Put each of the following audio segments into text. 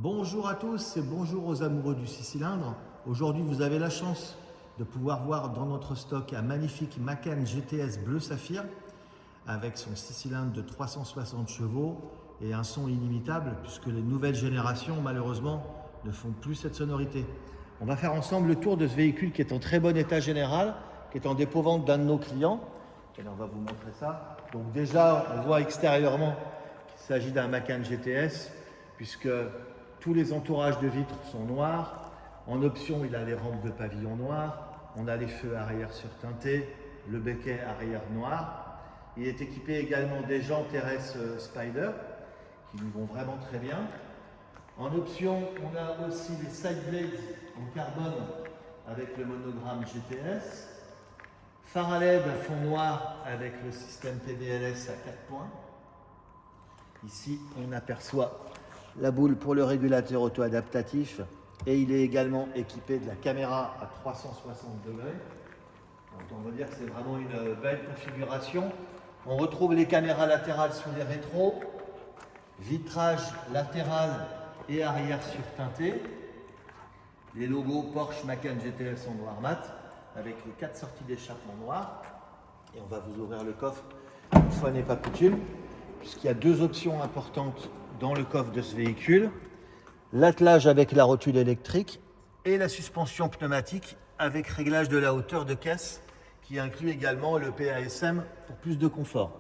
Bonjour à tous et bonjour aux amoureux du 6 cylindres. Aujourd'hui, vous avez la chance de pouvoir voir dans notre stock un magnifique Macan GTS bleu saphir avec son 6 cylindres de 360 chevaux et un son inimitable puisque les nouvelles générations, malheureusement, ne font plus cette sonorité. On va faire ensemble le tour de ce véhicule qui est en très bon état général, qui est en dépôt-vente d'un de nos clients. Et là, on va vous montrer ça. Donc déjà, on voit extérieurement qu'il s'agit d'un Macan GTS puisque tous les entourages de vitres sont noirs. En option, il a les rampes de pavillon noir. On a les feux arrière surteintés, le becquet arrière noir. Il est équipé également des jantes RS Spider qui nous vont vraiment très bien. En option, on a aussi les side blades en carbone avec le monogramme GTS. Phare à LED à fond noir avec le système TDLS à 4 points. Ici, on aperçoit la boule pour le régulateur auto-adaptatif et il est également équipé de la caméra à 360 degrés. Donc on va dire que c'est vraiment une belle configuration. On retrouve les caméras latérales sous les rétros, vitrage latéral et arrière surteinté, les logos Porsche Macan GTS en noir mat avec les 4 sorties d'échappement noir. Et on va vous ouvrir le coffre une fois n'est pas coutume, puisqu'il y a deux options importantes dans le coffre de ce véhicule: l'attelage avec la rotule électrique et la suspension pneumatique avec réglage de la hauteur de caisse qui inclut également le PASM pour plus de confort.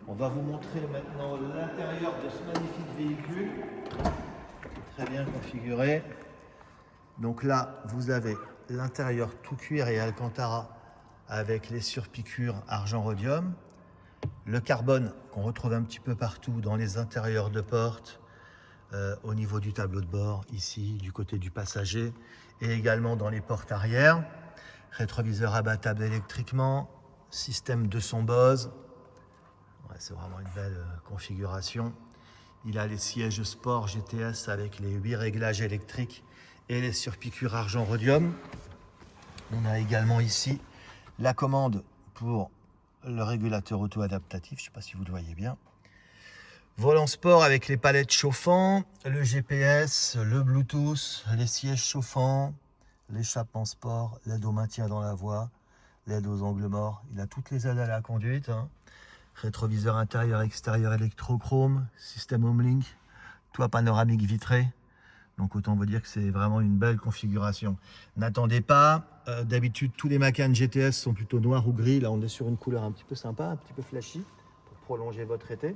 On va vous montrer maintenant l'intérieur de ce magnifique véhicule, très bien configuré. Donc là, vous avez l'intérieur tout cuir et alcantara avec les surpiqûres argent rhodium, le carbone qu'on retrouve un petit peu partout dans les intérieurs de porte, au niveau du tableau de bord, ici, du côté du passager, et également dans les portes arrière. Rétroviseur abattable électriquement, système de son Bose. Ouais, c'est vraiment une belle configuration. Il a les sièges sport GTS avec les 8 réglages électriques et les surpiqûres argent rhodium. On a également ici la commande pour le régulateur auto-adaptatif, je ne sais pas si vous le voyez bien. Volant sport avec les palettes chauffants, le GPS, le Bluetooth, les sièges chauffants, l'échappement sport, l'aide au maintien dans la voie, l'aide aux angles morts. Il a toutes les aides à la conduite. Rétroviseur intérieur extérieur électrochrome, système Homelink, toit panoramique vitré. Donc autant vous dire que c'est vraiment une belle configuration. N'attendez pas, d'habitude tous les Macan GTS sont plutôt noirs ou gris. Là on est sur une couleur un petit peu sympa, un petit peu flashy pour prolonger votre été.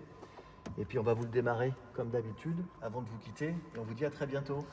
Et puis on va vous le démarrer comme d'habitude avant de vous quitter. Et on vous dit à très bientôt.